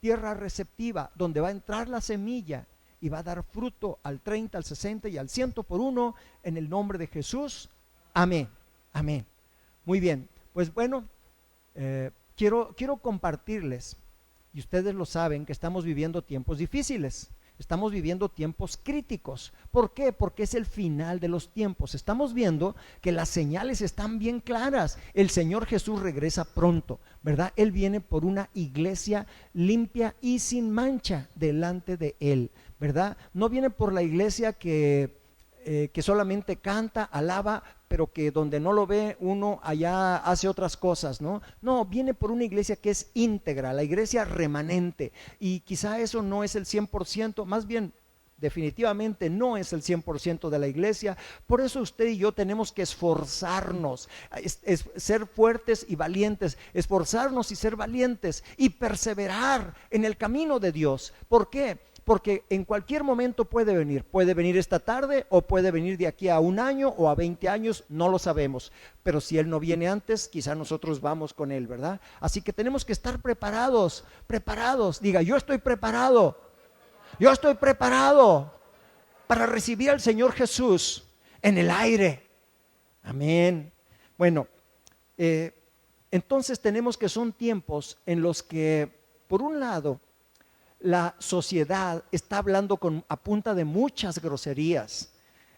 tierra receptiva, donde va a entrar la semilla y va a dar fruto al 30, al 60 y al 100 por uno, en el nombre de Jesús. Amén, amén. Muy bien, pues bueno, quiero compartirles, y ustedes lo saben, que estamos viviendo tiempos difíciles. Estamos viviendo tiempos críticos. ¿Por qué? Porque es el final de los tiempos. Estamos viendo que las señales están bien claras. El Señor Jesús regresa pronto, ¿verdad? Él viene por una iglesia limpia y sin mancha delante de Él, ¿verdad? No viene por la iglesia que solamente canta, alaba, pero que donde no lo ve uno allá hace otras cosas, ¿no? No, viene por una iglesia que es íntegra, la iglesia remanente, y quizá eso no es el 100%, más bien definitivamente no es el 100% de la iglesia. Por eso usted y yo tenemos que esforzarnos, ser fuertes y valientes, esforzarnos y ser valientes y perseverar en el camino de Dios. ¿Por qué? Porque en cualquier momento puede venir esta tarde o puede venir de aquí a 1 año o a 20 años, no lo sabemos, pero si Él no viene antes, quizá nosotros vamos con Él, ¿verdad? Así que tenemos que estar preparados, diga, yo estoy preparado para recibir al Señor Jesús en el aire, amén. Bueno, entonces tenemos que son tiempos en los que, por un lado, la sociedad está hablando a punta de muchas groserías.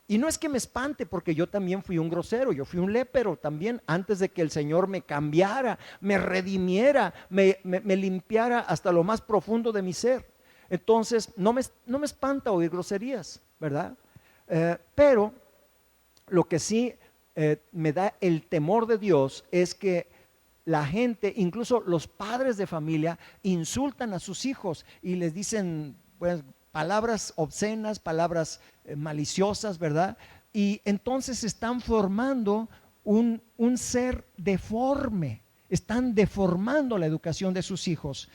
Y no es que me espante, porque yo también fui un grosero, yo fui un lépero también, antes de que el Señor me cambiara, me redimiera, me limpiara hasta lo más profundo de mi ser. Entonces no me espanta oír groserías, ¿verdad? Pero lo que sí me da el temor de Dios es que la gente, incluso los padres de familia, insultan a sus hijos y les dicen, pues, palabras obscenas, palabras maliciosas, ¿verdad? Y entonces están formando un ser deforme. Están deformando la educación de sus hijos.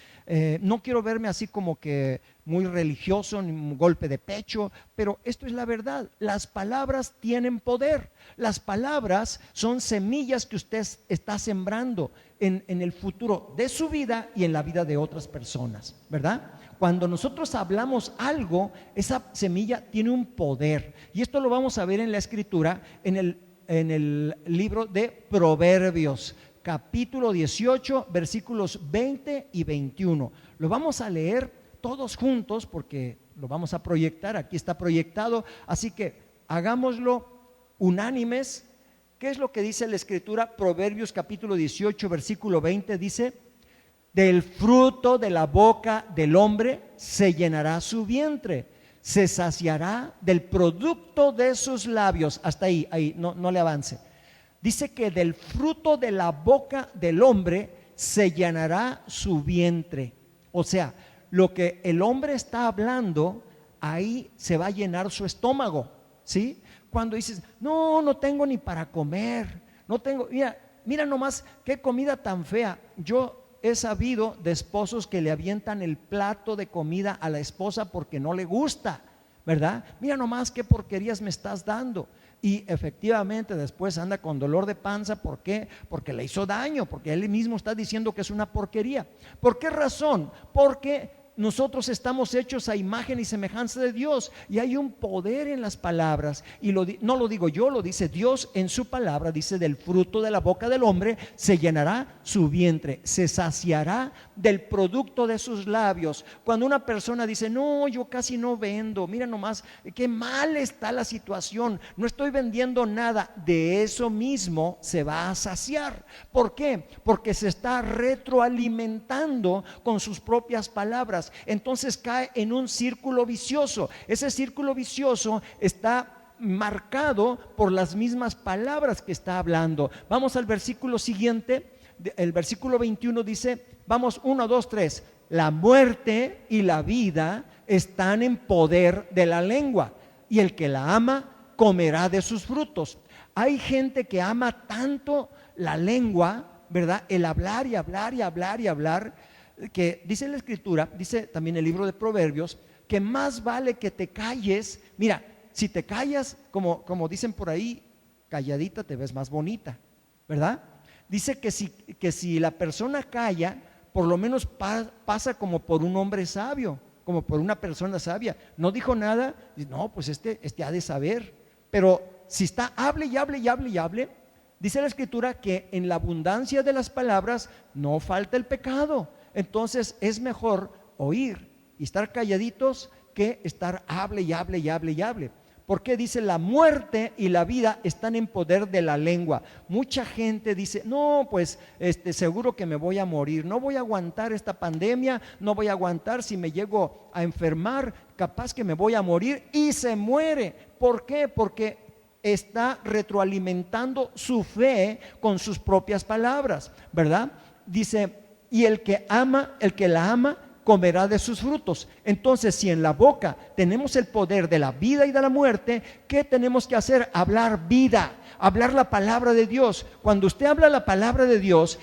No quiero verme así como que muy religioso, ni un golpe de pecho, pero esto es la verdad. Las palabras tienen poder. Las palabras son semillas que usted está sembrando en el futuro de su vida y en la vida de otras personas, ¿verdad? Cuando nosotros hablamos algo, esa semilla tiene un poder. Y esto lo vamos a ver en la Escritura, en el libro de Proverbios, capítulo 18, versículos 20 y 21. Lo vamos a leer todos juntos porque lo vamos a proyectar, aquí está proyectado, así que hagámoslo unánimes. ¿Qué es lo que dice la Escritura? Proverbios capítulo 18, versículo 20 dice: del fruto de la boca del hombre se llenará su vientre, se saciará del producto de sus labios. Hasta ahí, no le avance. Dice que del fruto de la boca del hombre se llenará su vientre. O sea, lo que el hombre está hablando, ahí se va a llenar su estómago, ¿sí? Cuando dices, no tengo ni para comer, no tengo, mira nomás qué comida tan fea. Yo he sabido de esposos que le avientan el plato de comida a la esposa porque no le gusta, ¿verdad? Mira nomás qué porquerías me estás dando. Y efectivamente después anda con dolor de panza. ¿Por qué? Porque le hizo daño, porque él mismo está diciendo que es una porquería. ¿Por qué razón? Porque nosotros estamos hechos a imagen y semejanza de Dios, y hay un poder en las palabras, y no lo digo yo, lo dice Dios en su palabra. Dice: del fruto de la boca del hombre se llenará su vientre, se saciará del producto de sus labios. Cuando una persona dice, no, yo casi no vendo, mira nomás qué mal está la situación, no estoy vendiendo nada, de eso mismo se va a saciar. ¿Por qué? Porque se está retroalimentando con sus propias palabras. Entonces cae en un círculo vicioso. Ese círculo vicioso está marcado por las mismas palabras que está hablando. Vamos al versículo siguiente. El versículo 21 dice, vamos, 1, 2, 3: la muerte y la vida están en poder de la lengua, y el que la ama comerá de sus frutos. Hay gente que ama tanto la lengua, ¿verdad? El hablar y hablar y hablar y hablar, que dice la Escritura, dice también el libro de Proverbios, que más vale que te calles. Mira, si te callas, como dicen por ahí, calladita te ves más bonita, ¿verdad? Dice que si la persona calla, por lo menos pasa como por un hombre sabio, como por una persona sabia. No dijo nada, y no, pues este ha de saber. Pero si está, hable y hable y hable y hable, dice la Escritura que en la abundancia de las palabras no falta el pecado. Entonces es mejor oír y estar calladitos que estar hable y hable y hable y hable. Porque dice, la muerte y la vida están en poder de la lengua. Mucha gente dice, no, pues seguro que me voy a morir, no voy a aguantar esta pandemia, no voy a aguantar si me llego a enfermar, capaz que me voy a morir, y se muere. ¿Por qué? Porque está retroalimentando su fe con sus propias palabras, ¿verdad? Dice, y el que la ama, comerá de sus frutos. Entonces, si en la boca tenemos el poder de la vida y de la muerte, ¿qué tenemos que hacer? Hablar vida, hablar la palabra de Dios. Cuando usted habla la palabra de Dios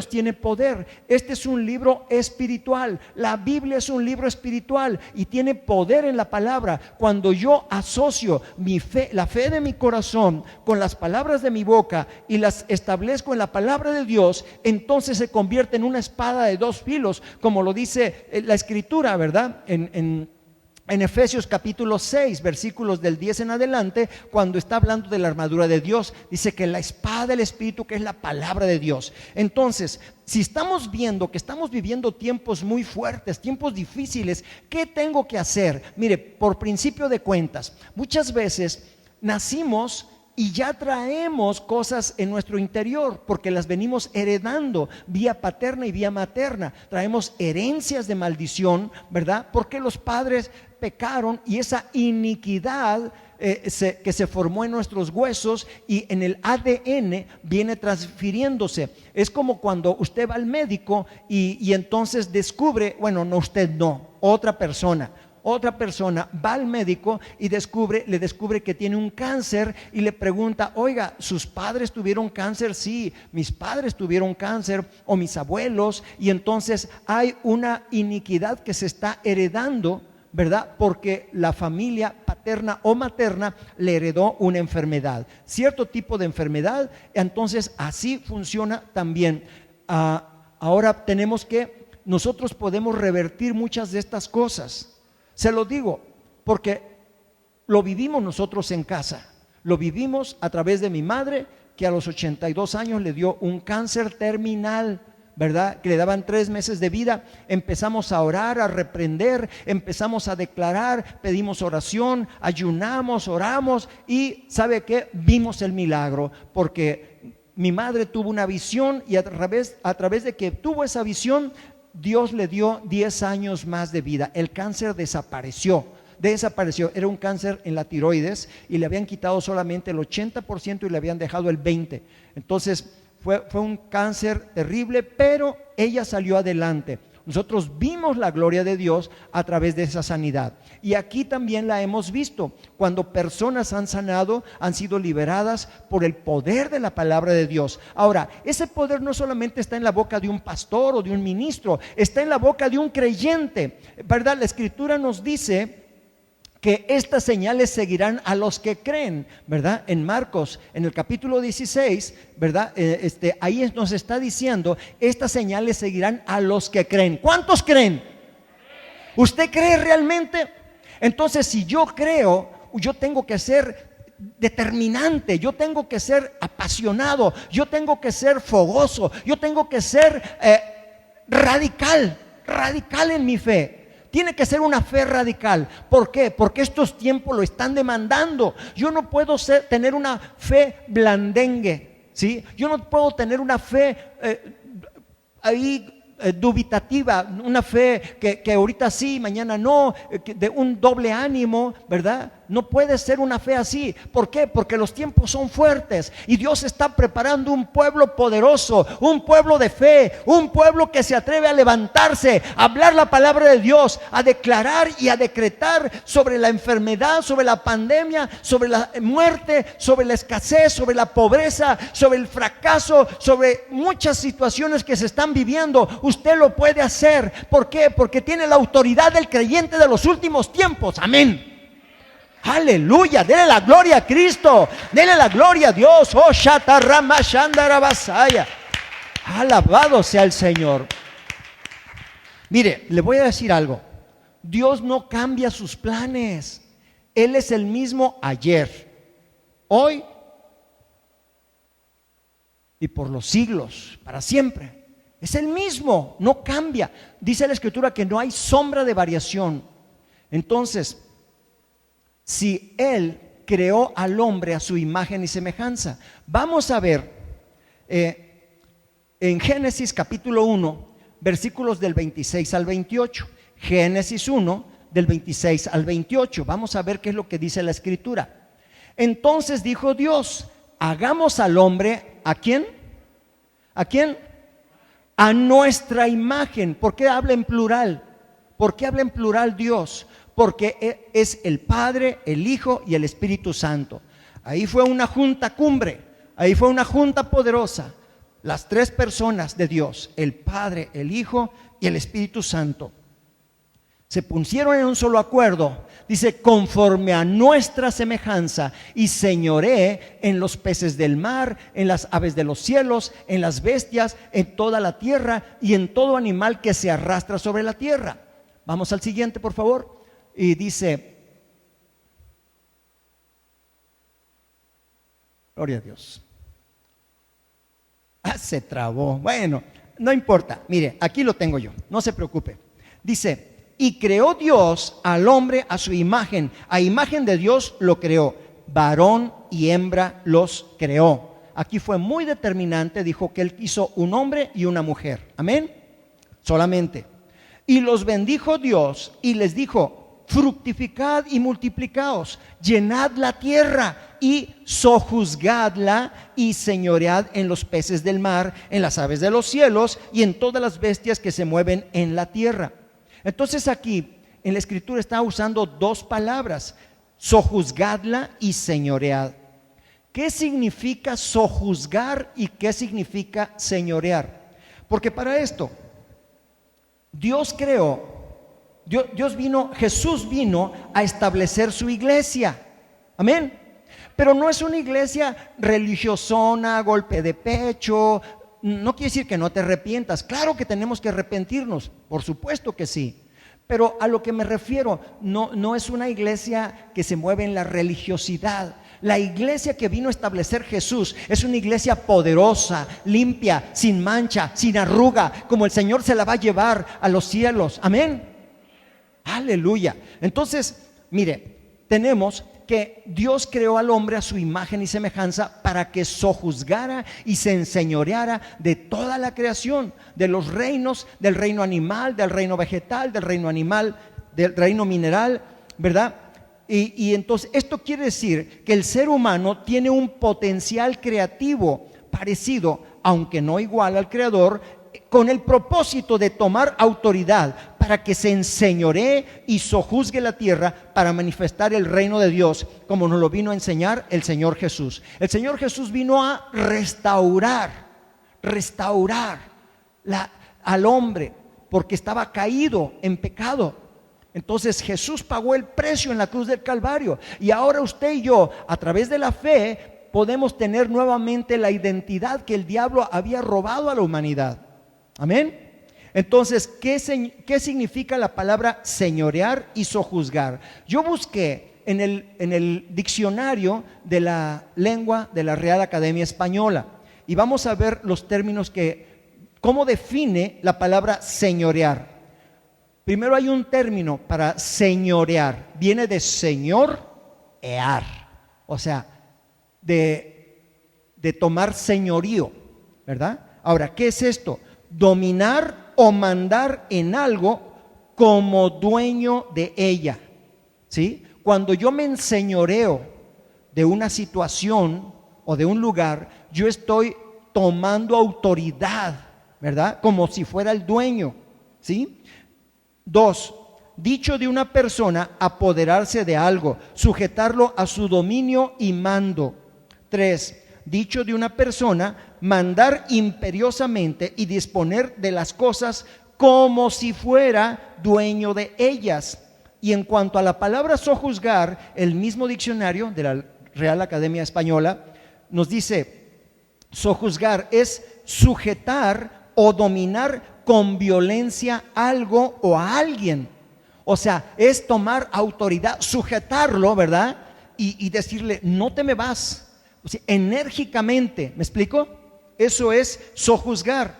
tiene poder. Este es un libro espiritual, la Biblia es un libro espiritual y tiene poder en la palabra. Cuando yo asocio mi fe, la fe de mi corazón con las palabras de mi boca y las establezco en la palabra de Dios, entonces se convierte en una espada de dos filos, como lo dice la Escritura, ¿verdad? En Efesios capítulo 6, versículos del 10 en adelante, cuando está hablando de la armadura de Dios, dice que la espada del Espíritu, que es la palabra de Dios. Entonces, si estamos viendo que estamos viviendo tiempos muy fuertes, tiempos difíciles, ¿qué tengo que hacer? Mire, por principio de cuentas, muchas veces nacimos y ya traemos cosas en nuestro interior porque las venimos heredando vía paterna y vía materna. Traemos herencias de maldición, ¿verdad? Porque los padres pecaron y esa iniquidad que se formó en nuestros huesos y en el ADN viene transfiriéndose. Es como cuando usted va al médico y entonces descubre, bueno, no usted, no, otra persona va al médico y le descubre que tiene un cáncer y le pregunta, oiga, ¿sus padres tuvieron cáncer? Sí, mis padres tuvieron cáncer, o mis abuelos. Y entonces hay una iniquidad que se está heredando, ¿verdad? Porque la familia paterna o materna le heredó una enfermedad, cierto tipo de enfermedad. Entonces así funciona también. Ahora nosotros podemos revertir muchas de estas cosas. Se lo digo porque lo vivimos nosotros en casa. Lo vivimos a través de mi madre, que a los 82 años le dio un cáncer terminal, ¿verdad? Que le daban 3 meses de vida. Empezamos a orar, a reprender, empezamos a declarar, pedimos oración, ayunamos, oramos y ¿sabe qué? Vimos el milagro porque mi madre tuvo una visión y a través de que tuvo esa visión, Dios le dio 10 años más de vida. El cáncer desapareció. Era un cáncer en la tiroides y le habían quitado solamente el 80% y le habían dejado el 20%. Entonces fue un cáncer terrible, pero ella salió adelante. Nosotros vimos la gloria de Dios a través de esa sanidad. Y aquí también la hemos visto, cuando personas han sanado, han sido liberadas por el poder de la palabra de Dios. Ahora, ese poder no solamente está en la boca de un pastor o de un ministro, está en la boca de un creyente, ¿verdad? La Escritura nos dice que estas señales seguirán a los que creen, ¿verdad? En Marcos, en el capítulo 16, ¿verdad? Ahí nos está diciendo, estas señales seguirán a los que creen. ¿Cuántos creen? ¿Usted cree realmente? Entonces, si yo creo, yo tengo que ser determinante, yo tengo que ser apasionado, yo tengo que ser fogoso, yo tengo que ser radical en mi fe. Tiene que ser una fe radical. ¿Por qué? Porque estos tiempos lo están demandando. Yo no puedo tener una fe blandengue, ¿sí? Yo no puedo tener una fe dubitativa, una fe que ahorita sí, mañana no, de un doble ánimo, ¿verdad? No puede ser una fe así. ¿Por qué? Porque los tiempos son fuertes y Dios está preparando un pueblo poderoso, un pueblo de fe, un pueblo que se atreve a levantarse, a hablar la palabra de Dios, a declarar y a decretar sobre la enfermedad, sobre la pandemia, sobre la muerte, sobre la escasez, sobre la pobreza, sobre el fracaso, sobre muchas situaciones que se están viviendo. Usted lo puede hacer. ¿Por qué? Porque tiene la autoridad del creyente de los últimos tiempos. Amén. Aleluya, denle la gloria a Cristo, denle la gloria a Dios. Oh, Shatarama Shandarabasaya. Alabado sea el Señor. Mire, le voy a decir algo. Dios no cambia sus planes. Él es el mismo ayer, hoy y por los siglos, para siempre. Es el mismo, no cambia. Dice la Escritura que no hay sombra de variación. Entonces, si Él creó al hombre a su imagen y semejanza, vamos a ver en Génesis capítulo 1, versículos del 26 al 28. Génesis 1, del 26 al 28. Vamos a ver qué es lo que dice la Escritura. Entonces dijo Dios: hagamos al hombre, ¿a quién? ¿A quién? A nuestra imagen. ¿Por qué habla en plural? ¿Por qué habla en plural Dios? Porque es el Padre, el Hijo y el Espíritu Santo. Ahí fue una junta cumbre, ahí fue una junta poderosa. Las tres personas de Dios, el Padre, el Hijo y el Espíritu Santo, se pusieron en un solo acuerdo. Dice: conforme a nuestra semejanza, y señoree en los peces del mar, en las aves de los cielos, en las bestias, en toda la tierra y en todo animal que se arrastra sobre la tierra. Vamos al siguiente, por favor. Y dice, gloria a Dios. Se trabó. Bueno, no importa. Mire, aquí lo tengo yo, no se preocupe. Dice: y creó Dios al hombre a su imagen, a imagen de Dios lo creó, varón y hembra los creó. Aquí fue muy determinante, dijo que Él hizo un hombre y una mujer. Amén. Solamente. Y los bendijo Dios y les dijo: fructificad y multiplicaos, llenad la tierra y sojuzgadla y señoread en los peces del mar, en las aves de los cielos y en todas las bestias que se mueven en la tierra. Entonces aquí en la Escritura está usando dos palabras: sojuzgadla y señoread. ¿Qué significa sojuzgar y qué significa señorear? Porque para esto Dios creó, Jesús vino a establecer su iglesia. Amén. Pero no es una iglesia religiosona, golpe de pecho. No quiere decir que no te arrepientas. Claro que tenemos que arrepentirnos, por supuesto que sí. Pero a lo que me refiero, no es una iglesia que se mueve en la religiosidad. La iglesia que vino a establecer Jesús es una iglesia poderosa, limpia, sin mancha, sin arruga, como el Señor se la va a llevar a los cielos. Amén. Aleluya. Entonces, mire, tenemos que Dios creó al hombre a su imagen y semejanza para que sojuzgara y se enseñoreara de toda la creación, de los reinos, del reino animal, del reino vegetal, del reino animal, del reino mineral, ¿verdad? Y entonces esto quiere decir que el ser humano tiene un potencial creativo parecido, aunque no igual al Creador, con el propósito de tomar autoridad para que se enseñoree y sojuzgue la tierra para manifestar el reino de Dios, como nos lo vino a enseñar el Señor Jesús. El Señor Jesús vino a restaurar al hombre, porque estaba caído en pecado. Entonces Jesús pagó el precio en la cruz del Calvario, y ahora usted y yo, a través de la fe, podemos tener nuevamente la identidad que el diablo había robado a la humanidad. Amén. Entonces, ¿qué significa la palabra señorear y sojuzgar? Yo busqué en el diccionario de la lengua de la Real Academia Española, y vamos a ver los términos cómo define la palabra señorear. Primero hay un término para señorear, viene de señorear, o sea, de tomar señorío, ¿verdad? Ahora, ¿qué es esto? Dominar o mandar en algo como dueño de ella, ¿sí? Cuando yo me enseñoreo de una situación o de un lugar, yo estoy tomando autoridad, ¿verdad? Como si fuera el dueño, ¿sí? 2, dicho de una persona, apoderarse de algo, sujetarlo a su dominio y mando. 3, dicho de una persona, mandar imperiosamente y disponer de las cosas como si fuera dueño de ellas. Y en cuanto a la palabra sojuzgar, el mismo diccionario de la Real Academia Española nos dice: sojuzgar es sujetar o dominar con violencia algo o a alguien. O sea, es tomar autoridad, sujetarlo, ¿verdad? Y decirle, no te me vas. O sea, enérgicamente, ¿me explico? Eso es sojuzgar.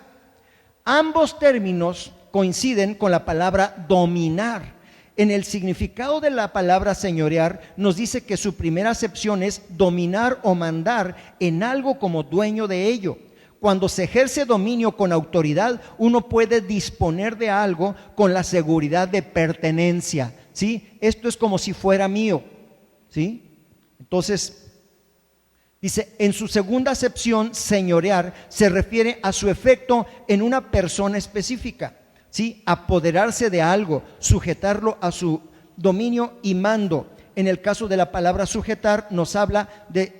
Ambos términos coinciden con la palabra dominar. En el significado de la palabra señorear nos dice que su primera acepción es dominar o mandar en algo como dueño de ello. Cuando se ejerce dominio con autoridad, uno puede disponer de algo con la seguridad de pertenencia, ¿sí? Esto es como si fuera mío, ¿sí? Entonces, dice, en su segunda acepción, señorear se refiere a su efecto en una persona específica, ¿sí? Apoderarse de algo, sujetarlo a su dominio y mando. En el caso de la palabra sujetar, nos habla de,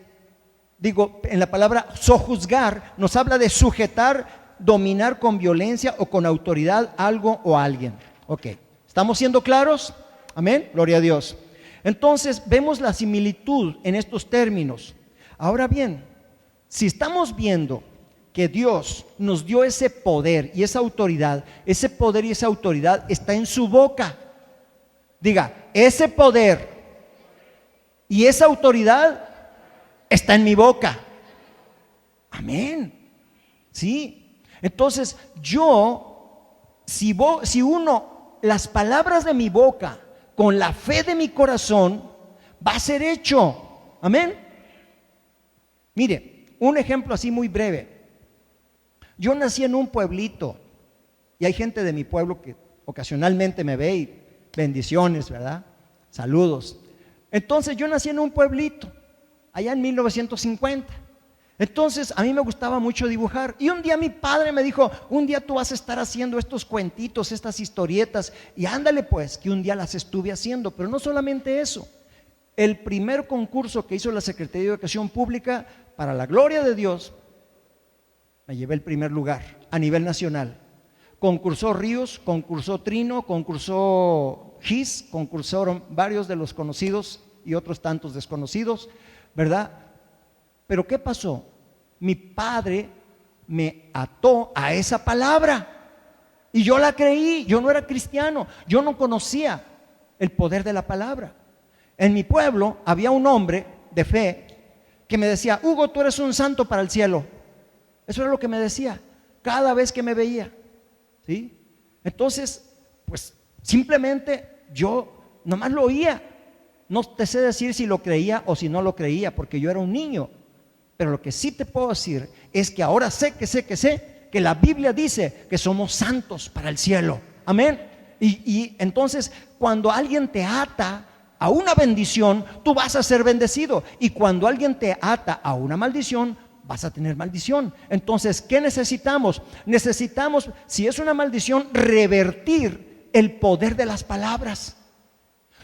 en la palabra sojuzgar, nos habla de sujetar, dominar con violencia o con autoridad algo o alguien. Ok, ¿estamos siendo claros? Amén, gloria a Dios. Entonces, vemos la similitud en estos términos. Ahora bien, si estamos viendo que Dios nos dio ese poder y esa autoridad, ese poder y esa autoridad está en su boca. Diga, ese poder y esa autoridad está en mi boca. Amén. Sí. Entonces, si uno las palabras de mi boca con la fe de mi corazón, va a ser hecho. Amén. Mire, un ejemplo así muy breve. Yo nací en un pueblito y hay gente de mi pueblo que ocasionalmente me ve y bendiciones, ¿verdad? Saludos. Entonces yo nací en un pueblito allá en 1950. Entonces a mí me gustaba mucho dibujar y un día mi padre me dijo, un día tú vas a estar haciendo estos cuentitos, estas historietas, y ándale pues, que un día las estuve haciendo. Pero no solamente eso, el primer concurso que hizo la Secretaría de Educación Pública, para la gloria de Dios, me llevé el primer lugar a nivel nacional. Concursó Ríos, concursó Trino, concursó Gis, concursaron varios de los conocidos y otros tantos desconocidos, ¿verdad? Pero ¿qué pasó? Mi padre me ató a esa palabra y yo la creí. Yo no era cristiano, yo no conocía el poder de la palabra. En mi pueblo había un hombre de fe que me decía, Hugo, tú eres un santo para el cielo. Eso era lo que me decía cada vez que me veía, ¿sí? Entonces, pues simplemente yo nomás lo oía. No te sé decir si lo creía o si no lo creía, porque yo era un niño. Pero lo que sí te puedo decir es que ahora sé que la Biblia dice que somos santos para el cielo. Amén. Y entonces, cuando alguien te ata a una bendición, tú vas a ser bendecido. Y cuando alguien te ata a una maldición, vas a tener maldición. Entonces, ¿qué necesitamos? Necesitamos, si es una maldición, revertir el poder de las palabras.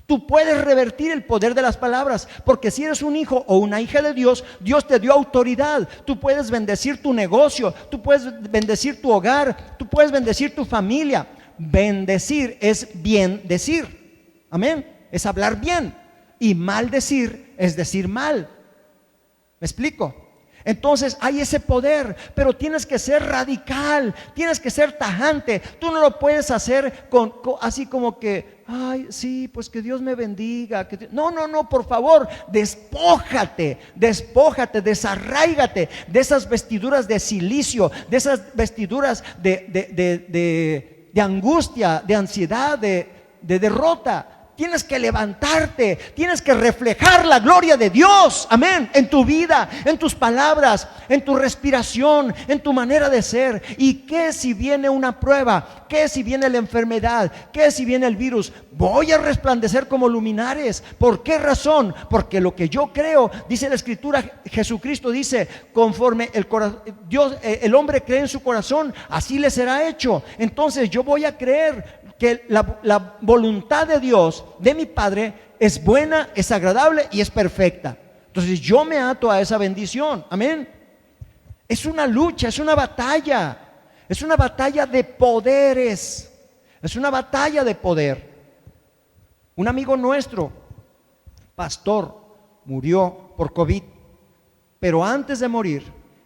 Tú puedes revertir el poder de las palabras, porque si eres un hijo o una hija de Dios, Dios te dio autoridad. Tú puedes bendecir tu negocio, tú puedes bendecir tu hogar, tú puedes bendecir tu familia. Bendecir es bien decir, amén, es hablar bien, y maldecir es decir mal. ¿Me explico? Entonces hay ese poder, pero tienes que ser radical, tienes que ser tajante. Tú no lo puedes hacer así como que, ay, sí, pues que Dios me bendiga. No, por favor, despójate, desarráigate de esas vestiduras de cilicio, de esas vestiduras de angustia, de ansiedad, de derrota. Tienes que levantarte, tienes que reflejar la gloria de Dios, amén, en tu vida, en tus palabras, en tu respiración, en tu manera de ser. ¿Y qué si viene una prueba? ¿Qué si viene la enfermedad? ¿Qué si viene el virus? Voy a resplandecer como luminares. ¿Por qué razón? Porque lo que yo creo, dice la Escritura, Jesucristo dice, conforme el hombre cree en su corazón, así le será hecho. Entonces yo voy a creer que la voluntad de Dios, de mi Padre, es buena, es agradable y es perfecta. Entonces yo me ato a esa bendición, amén. Es una lucha, es una batalla de poderes, es una batalla de poder. Un amigo nuestro, pastor, murió por COVID, pero antes de morir,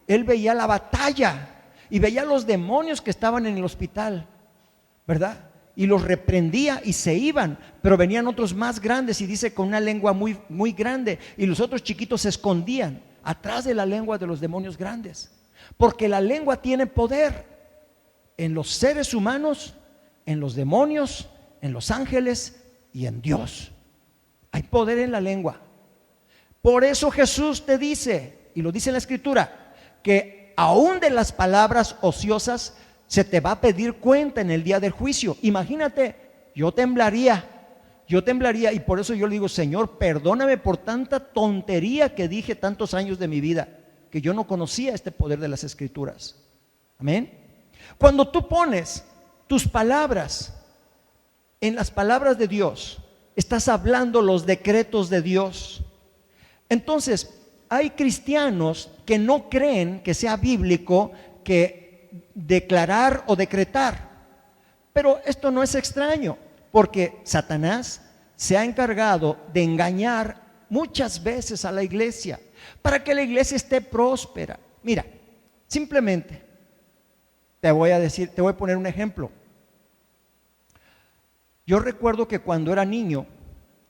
él veía la batalla y veía los demonios que estaban en el hospital, ¿verdad? Y los reprendía y se iban, pero venían otros más grandes y dice con una lengua muy, muy grande, y los otros chiquitos se escondían atrás de la lengua de los demonios grandes, porque la lengua tiene poder en los seres humanos, en los demonios, en los ángeles y en Dios. Hay poder en la lengua. Por eso Jesús te dice, y lo dice en la Escritura, que aún de las palabras ociosas se te va a pedir cuenta en el día del juicio. Imagínate, yo temblaría, y por eso yo le digo, Señor, perdóname por tanta tontería que dije tantos años de mi vida, que yo no conocía este poder de las Escrituras. Amén. Cuando tú pones tus palabras en las palabras de Dios, estás hablando los decretos de Dios. Entonces, hay cristianos que no creen que sea bíblico que declarar o decretar, pero esto no es extraño, porque Satanás se ha encargado de engañar muchas veces a la iglesia para que la iglesia esté próspera. Mira, simplemente te voy a poner un ejemplo. Yo recuerdo que cuando era niño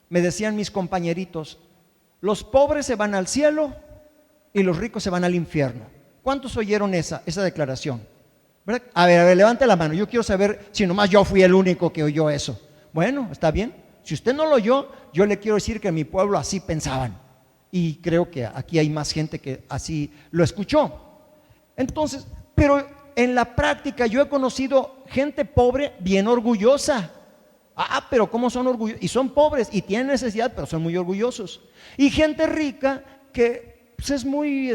me decían mis compañeritos, los pobres se van al cielo y los ricos se van al infierno. ¿Cuántos oyeron esa declaración? ¿Verdad? A ver, levante la mano. Yo quiero saber si nomás yo fui el único que oyó eso. Bueno, está bien. Si usted no lo oyó, yo le quiero decir que en mi pueblo así pensaban. Y creo que aquí hay más gente que así lo escuchó. Entonces, pero en la práctica yo he conocido gente pobre bien orgullosa. Pero ¿cómo son orgullosos? Y son pobres y tienen necesidad, pero son muy orgullosos. Y gente rica que pues, es muy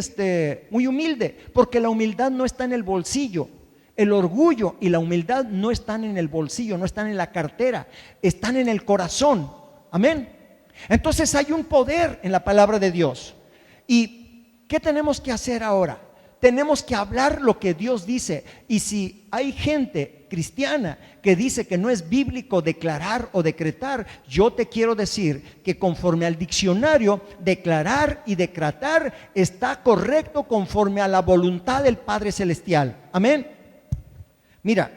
humilde, porque la humildad no está en el bolsillo. El orgullo y la humildad no están en el bolsillo, no están en la cartera, están en el corazón. Amén. Entonces hay un poder en la palabra de Dios. ¿Y qué tenemos que hacer ahora? Tenemos que hablar lo que Dios dice. Y si hay gente cristiana que dice que no es bíblico declarar o decretar, yo te quiero decir que conforme al diccionario, declarar y decretar está correcto conforme a la voluntad del Padre Celestial. Amén. Mira,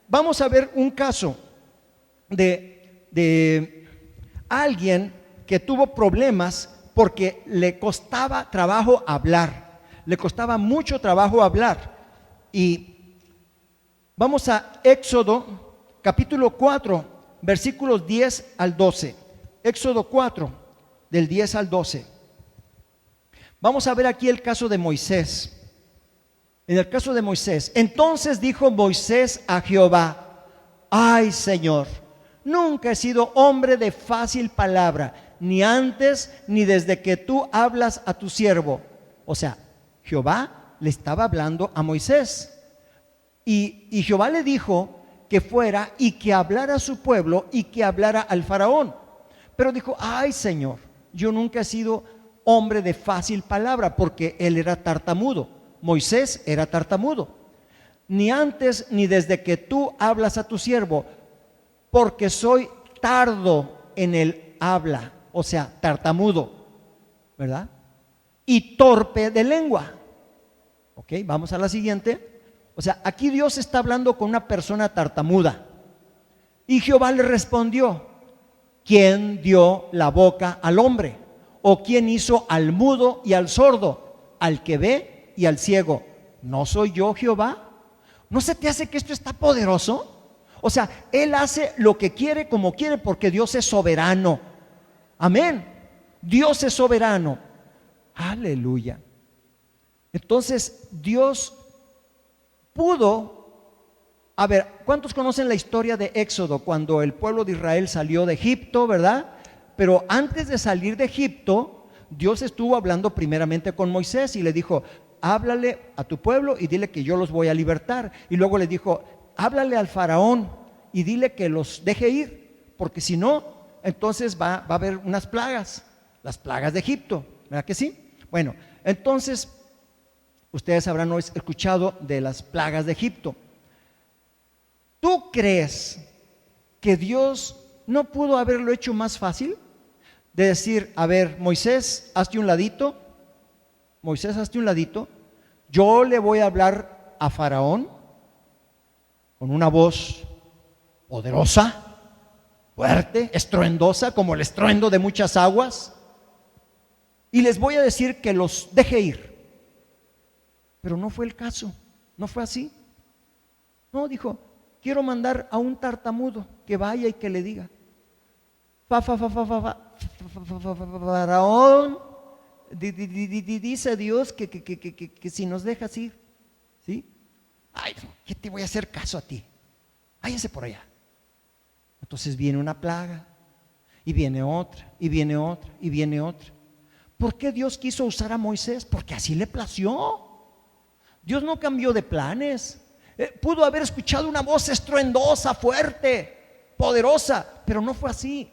vamos a ver un caso de alguien que tuvo problemas porque le costaba trabajo hablar. Le costaba mucho trabajo hablar. Y vamos a Éxodo capítulo 4, versículos 10 al 12. Éxodo 4, del 10 al 12. Vamos a ver aquí el caso de Moisés. En el caso de Moisés, entonces dijo Moisés a Jehová: ay, Señor, nunca he sido hombre de fácil palabra, ni antes ni desde que tú hablas a tu siervo. O sea, Jehová le estaba hablando a Moisés. Y Jehová le dijo que fuera y que hablara a su pueblo y que hablara al faraón. Pero dijo: ay, Señor, yo nunca he sido hombre de fácil palabra, porque él era tartamudo. Moisés era tartamudo. Ni antes ni desde que tú hablas a tu siervo, porque soy tardo en el habla. O sea, tartamudo, ¿verdad? Y torpe de lengua. Ok, vamos a la siguiente. O sea, aquí Dios está hablando con una persona tartamuda. Y Jehová le respondió: ¿quién dio la boca al hombre? ¿O quién hizo al mudo y al sordo, al que ve y al ciego? ¿No soy yo Jehová? ¿No se te hace que esto está poderoso? O sea, Él hace lo que quiere como quiere, porque Dios es soberano. Amén. Dios es soberano. Aleluya. Entonces Dios pudo, a ver, ¿cuántos conocen la historia de Éxodo? Cuando el pueblo de Israel salió de Egipto, ¿verdad? Pero antes de salir de Egipto, Dios estuvo hablando primeramente con Moisés y le dijo: háblale a tu pueblo y dile que yo los voy a libertar. Y luego le dijo: háblale al faraón y dile que los deje ir, porque si no, entonces va a haber unas plagas, las plagas de Egipto, ¿verdad que sí? Bueno, entonces ustedes habrán escuchado de las plagas de Egipto. ¿Tú crees que Dios no pudo haberlo hecho más fácil? De decir: a ver, Moisés, hazte un ladito. Moisés, hazte un ladito. Yo le voy a hablar a Faraón con una voz poderosa, fuerte, estruendosa, como el estruendo de muchas aguas, y les voy a decir que los deje ir. Pero no fue el caso, no fue así. No, dijo, quiero mandar a un tartamudo que vaya y que le diga, Faraón, dice Dios que si nos dejas ir, ¿sí? Ay, ¿qué te voy a hacer caso a ti? Váyanse por allá. Entonces viene una plaga, y viene otra, y viene otra, y viene otra. ¿Por qué Dios quiso usar a Moisés? Porque así le plació. Dios no cambió de planes. Pudo haber escuchado una voz estruendosa, fuerte, poderosa, pero no fue así.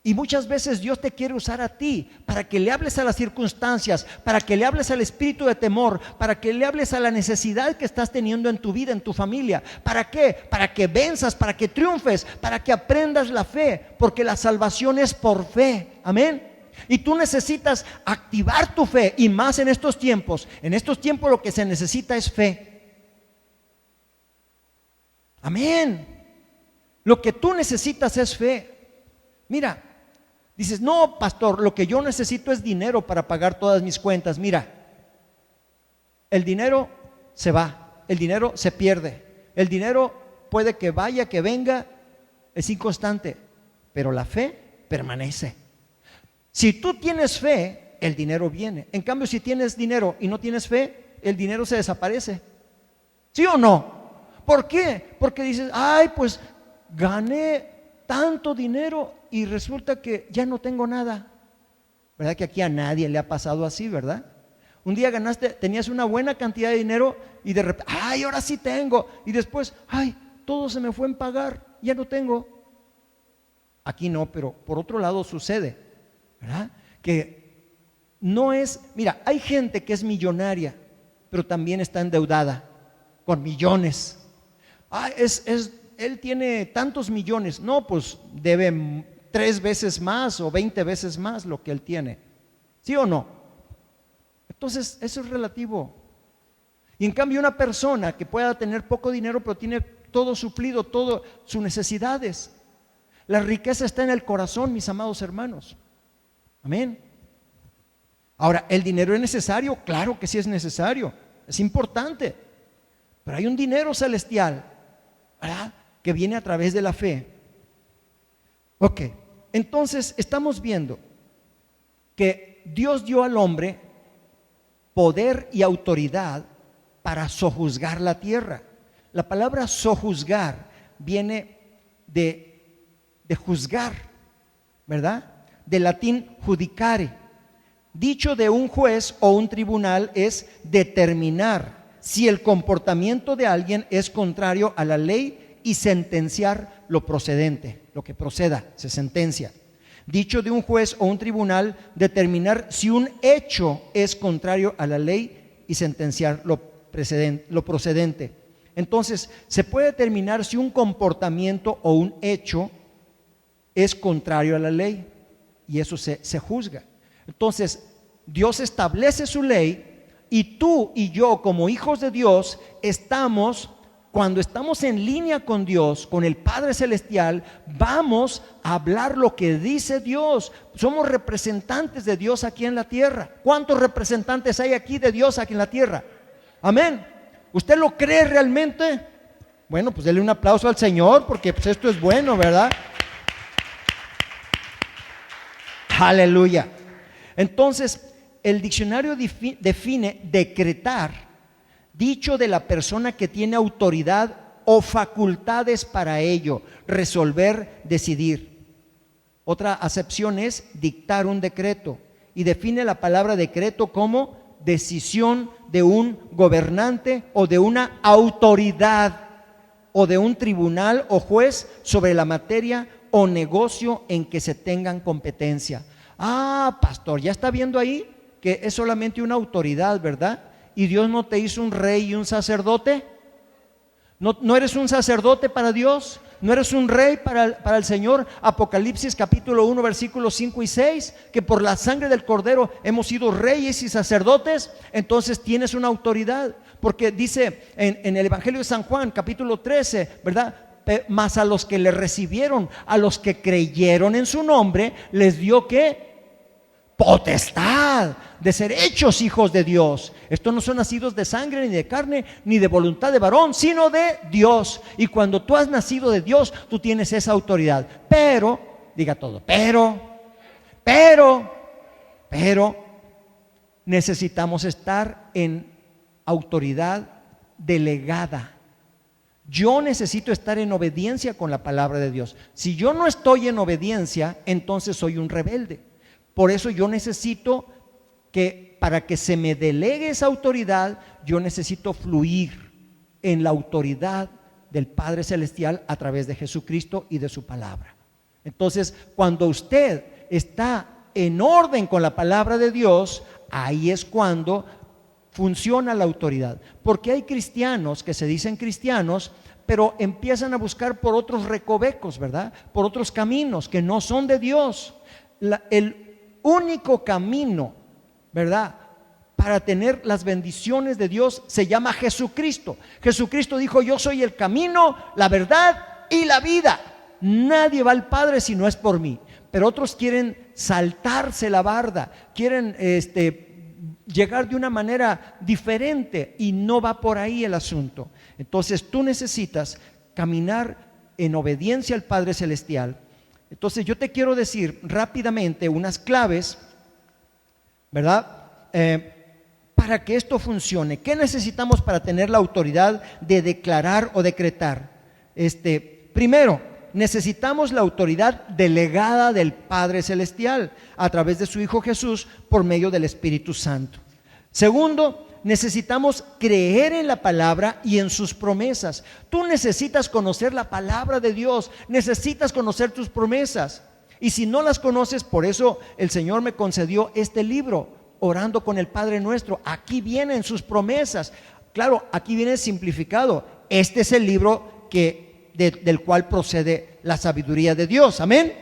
Y muchas veces Dios te quiere usar a ti para que le hables a las circunstancias, para que le hables al espíritu de temor, para que le hables a la necesidad que estás teniendo en tu vida, en tu familia. ¿Para qué? Para que venzas, para que triunfes, para que aprendas la fe, porque la salvación es por fe. Amén. Y tú necesitas activar tu fe, y más en estos tiempos. En estos tiempos lo que se necesita es fe. Amén. Lo que tú necesitas es fe. Mira, dices, no, pastor, lo que yo necesito es dinero para pagar todas mis cuentas. Mira, el dinero se va, el dinero se pierde, el dinero puede que vaya, que venga, es inconstante, pero la fe permanece. Si tú tienes fe, el dinero viene. En cambio, si tienes dinero y no tienes fe, el dinero se desaparece. ¿Sí o no? ¿Por qué? Porque dices, ay, pues gané tanto dinero y resulta que ya no tengo nada. ¿Verdad que aquí a nadie le ha pasado así, verdad? Un día tenías una buena cantidad de dinero y de repente, ay, ahora sí tengo. Y después, ay, todo se me fue en pagar, ya no tengo. Aquí no, pero por otro lado sucede, ¿verdad? Que no es, mira, hay gente que es millonaria, pero también está endeudada con millones. Él tiene tantos millones. No, pues debe 3 veces más o 20 veces más lo que él tiene. ¿Sí o no? Entonces, eso es relativo. Y en cambio, una persona que pueda tener poco dinero, pero tiene todo suplido, todas sus necesidades. La riqueza está en el corazón, mis amados hermanos. Amén. Ahora, ¿el dinero es necesario? Claro que sí es necesario, es importante. Pero hay un dinero celestial, ¿verdad?, que viene a través de la fe. Ok, entonces estamos viendo que Dios dio al hombre poder y autoridad para sojuzgar la tierra. La palabra sojuzgar viene de juzgar, ¿verdad? Del latín judicare. Dicho de un juez o un tribunal es determinar si el comportamiento de alguien es contrario a la ley y sentenciar lo procedente, lo que proceda, se sentencia. Dicho de un juez o un tribunal, determinar si un hecho es contrario a la ley y sentenciar lo procedente. Entonces, se puede determinar si un comportamiento o un hecho es contrario a la ley, y eso se juzga. Entonces, Dios establece su ley, y tú y yo, como hijos de Dios, cuando estamos en línea con Dios, con el Padre Celestial, vamos a hablar lo que dice Dios. Somos representantes de Dios aquí en la tierra. ¿Cuántos representantes hay aquí de Dios aquí en la tierra? Amén. ¿Usted lo cree realmente? Bueno, pues denle un aplauso al Señor, porque pues esto es bueno, ¿verdad? Aleluya. Entonces, el diccionario define decretar, dicho de la persona que tiene autoridad o facultades para ello, resolver, decidir. Otra acepción es dictar un decreto, y define la palabra decreto como decisión de un gobernante o de una autoridad o de un tribunal o juez sobre la materia o negocio en que se tengan competencia. Ah, pastor, ¿ya está viendo ahí que es solamente una autoridad, verdad? ¿Y Dios no te hizo un rey y un sacerdote? ¿No eres un sacerdote para Dios? ¿No eres un rey para el Señor? Apocalipsis capítulo 1 versículos 5 y 6, que por la sangre del Cordero hemos sido reyes y sacerdotes. Entonces tienes una autoridad. Porque dice en el Evangelio de San Juan, capítulo 13, ¿verdad? Mas a los que le recibieron, a los que creyeron en su nombre, les dio ¿qué? Potestad de ser hechos hijos de Dios. Estos no son nacidos de sangre, ni de carne, ni de voluntad de varón, sino de Dios. Y cuando tú has nacido de Dios, tú tienes esa autoridad. Pero, diga todo, pero necesitamos estar en autoridad delegada. Yo necesito estar en obediencia con la palabra de Dios. Si yo no estoy en obediencia, entonces soy un rebelde. Por eso yo necesito que, para que se me delegue esa autoridad, yo necesito fluir en la autoridad del Padre Celestial a través de Jesucristo y de su palabra. Entonces, cuando usted está en orden con la palabra de Dios, ahí es cuando funciona la autoridad. Porque hay cristianos que se dicen cristianos, pero empiezan a buscar por otros recovecos, ¿verdad? Por otros caminos que no son de Dios. El único camino, ¿verdad?, para tener las bendiciones de Dios se llama Jesucristo. Jesucristo dijo: yo soy el camino, la verdad y la vida. Nadie va al Padre si no es por mí. Pero otros quieren saltarse la barda, quieren llegar de una manera diferente, y no va por ahí el asunto. Entonces tú necesitas caminar en obediencia al Padre Celestial. Entonces yo te quiero decir rápidamente unas claves, ¿verdad? Para que esto funcione. ¿Qué necesitamos para tener la autoridad de declarar o decretar? Primero, necesitamos la autoridad delegada del Padre Celestial a través de su Hijo Jesús por medio del Espíritu Santo. Segundo, necesitamos creer en la palabra y en sus promesas. Tú necesitas conocer la palabra de Dios, necesitas conocer tus promesas. Y si no las conoces, por eso el Señor me concedió este libro, Orando con el Padre Nuestro. Aquí vienen sus promesas. Claro, aquí viene simplificado. Este es el libro del cual procede la sabiduría de Dios. Amén.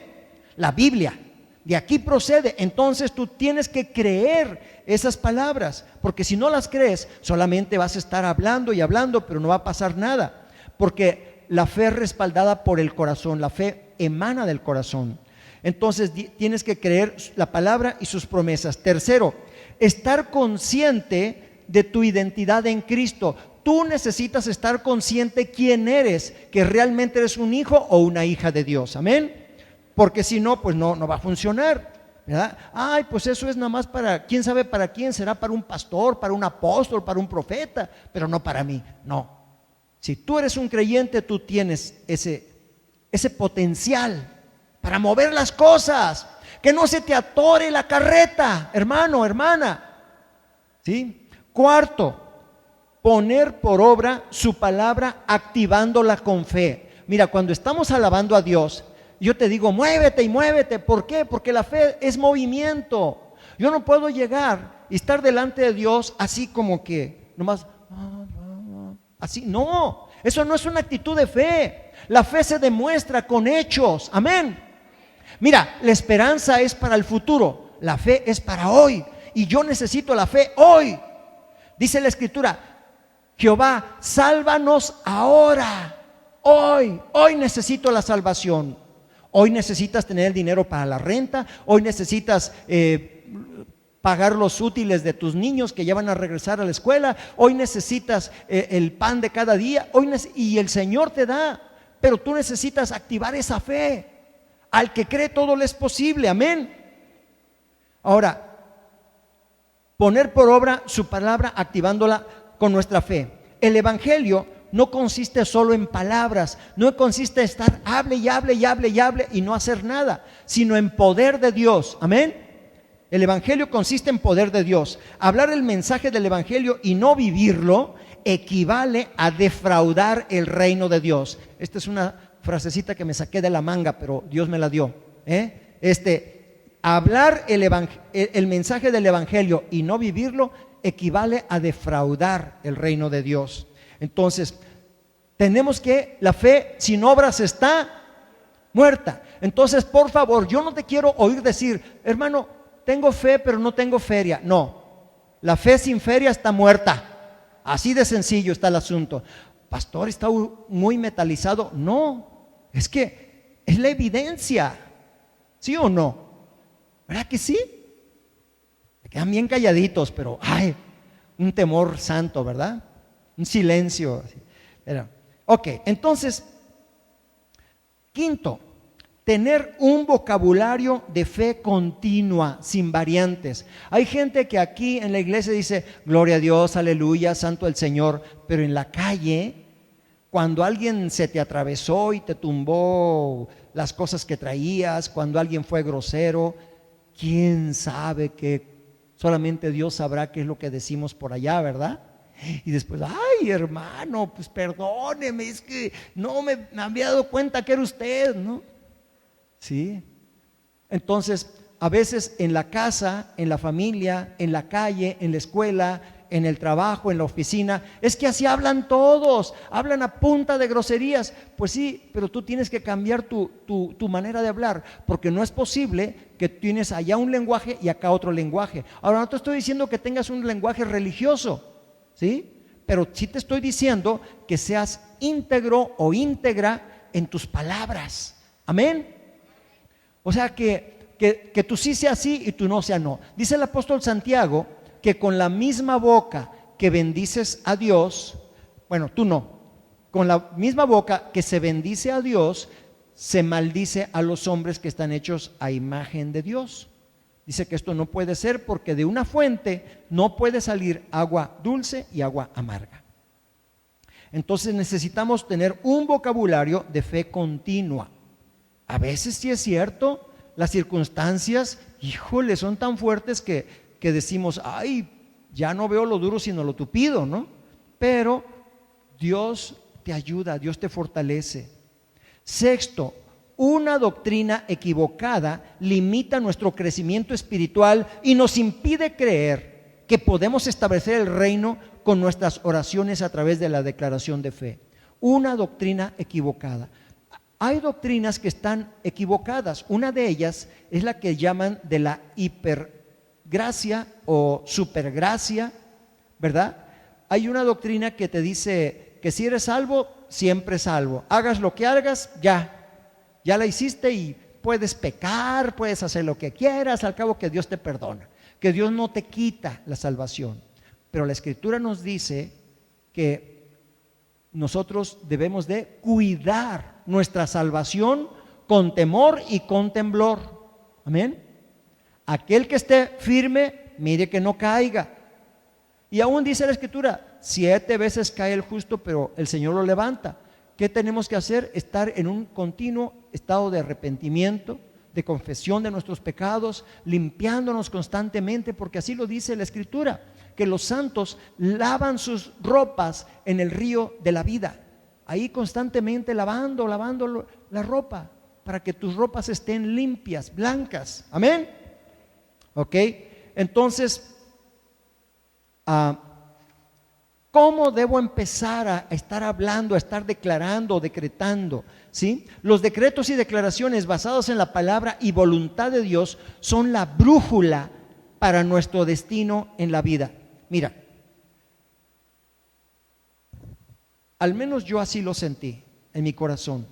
La Biblia. De aquí procede. Entonces tú tienes que creer esas palabras, porque si no las crees, solamente vas a estar hablando y hablando, pero no va a pasar nada. Porque la fe es respaldada por el corazón. La fe emana del corazón. Entonces tienes que creer la palabra y sus promesas. Tercero, estar consciente de tu identidad en Cristo. Tú necesitas estar consciente quién eres, que realmente eres un hijo o una hija de Dios. Amén. Porque si no, pues no va a funcionar, ¿verdad? Ay, pues eso es nada más para, quién sabe para quién, será para un pastor, para un apóstol, para un profeta, pero no para mí. No. Si tú eres un creyente, tú tienes ese potencial para mover las cosas, que no se te atore la carreta, hermano, hermana. ¿Sí? Cuarto, poner por obra su palabra activándola con fe. Mira, cuando estamos alabando a Dios, yo te digo, muévete y muévete. ¿Por qué? Porque la fe es movimiento. Yo no puedo llegar y estar delante de Dios así como que nomás así. No, eso no es una actitud de fe. La fe se demuestra con hechos. Amén. Mira, la esperanza es para el futuro, la fe es para hoy, y yo necesito la fe hoy. Dice la Escritura: Jehová, sálvanos ahora. Hoy necesito la salvación. Hoy necesitas tener el dinero para la renta. Hoy necesitas pagar los útiles de tus niños que ya van a regresar a la escuela. Hoy necesitas el pan de cada día. Y el Señor te da, pero tú necesitas activar esa fe. Al que cree todo le es posible. Amén. Ahora, poner por obra su palabra activándola con nuestra fe. El evangelio no consiste solo en palabras, no consiste en estar hable y no hacer nada, sino en poder de Dios. Amén. El evangelio consiste en poder de Dios. Hablar el mensaje del evangelio y no vivirlo equivale a defraudar el reino de Dios. Esta es una frasecita que me saqué de la manga, pero Dios me la dio. Hablar el mensaje del evangelio y no vivirlo equivale a defraudar el reino de Dios. Entonces, tenemos que, la fe sin obras está muerta. Entonces, por favor, yo no te quiero oír decir, hermano, tengo fe pero no tengo feria. No, la fe sin feria está muerta. Así de sencillo está el asunto. Pastor, ¿está muy metalizado? No, es que es la evidencia. ¿Sí o no? ¿Verdad que sí? Se quedan bien calladitos, pero ay, un temor santo, ¿verdad? Un silencio. Ok, entonces, quinto, tener un vocabulario de fe continua, sin variantes. Hay gente que aquí en la iglesia dice, gloria a Dios, aleluya, santo el Señor, pero en la calle, cuando alguien se te atravesó y te tumbó las cosas que traías, cuando alguien fue grosero, quién sabe, que solamente Dios sabrá qué es lo que decimos por allá, ¿verdad? Y después, ay, hermano, pues perdóneme, es que no me había dado cuenta que era usted, ¿no? Sí. Entonces, a veces en la casa, en la familia, en la calle, en la escuela, en el trabajo, en la oficina, es que así hablan todos, hablan a punta de groserías. Pues sí, pero tú tienes que cambiar tu manera de hablar, porque no es posible que tienes allá un lenguaje y acá otro lenguaje. Ahora, no te estoy diciendo que tengas un lenguaje religioso, ¿sí? Pero sí te estoy diciendo que seas íntegro o íntegra en tus palabras. Amén. O sea, que tú sí sea sí y tú no sea no. Dice el apóstol Santiago que con la misma boca que bendices a Dios, bueno, tú no, con la misma boca que se bendice a Dios, se maldice a los hombres que están hechos a imagen de Dios. Dice que esto no puede ser porque de una fuente no puede salir agua dulce y agua amarga. Entonces necesitamos tener un vocabulario de fe continua. A veces sí es cierto, las circunstancias, híjole, son tan fuertes que decimos, ay, ya no veo lo duro sino lo tupido, ¿no? Pero Dios te ayuda, Dios te fortalece. Sexto, una doctrina equivocada limita nuestro crecimiento espiritual y nos impide creer que podemos establecer el reino con nuestras oraciones a través de la declaración de fe. Una doctrina equivocada. Hay doctrinas que están equivocadas. Una de ellas es la que llaman de la hipergracia o supergracia, ¿verdad? Hay una doctrina que te dice que si eres salvo, siempre salvo. Hagas lo que hagas, ya la hiciste y puedes pecar, puedes hacer lo que quieras, al cabo que Dios te perdona, que Dios no te quita la salvación. Pero la Escritura nos dice que nosotros debemos de cuidar nuestra salvación con temor y con temblor. Amén. Aquel que esté firme, mire que no caiga. Y aún dice la Escritura, 7 veces cae el justo, pero el Señor lo levanta. ¿Qué tenemos que hacer? Estar en un continuo estado de arrepentimiento, de confesión de nuestros pecados, limpiándonos constantemente, porque así lo dice la Escritura, que los santos lavan sus ropas en el río de la vida. Ahí constantemente lavando la ropa, para que tus ropas estén limpias, blancas. Amén. Ok, entonces, ¿cómo debo empezar a estar hablando, a estar declarando, decretando? ¿Sí? Los decretos y declaraciones basados en la palabra y voluntad de Dios son la brújula para nuestro destino en la vida. Mira, al menos yo así lo sentí en mi corazón.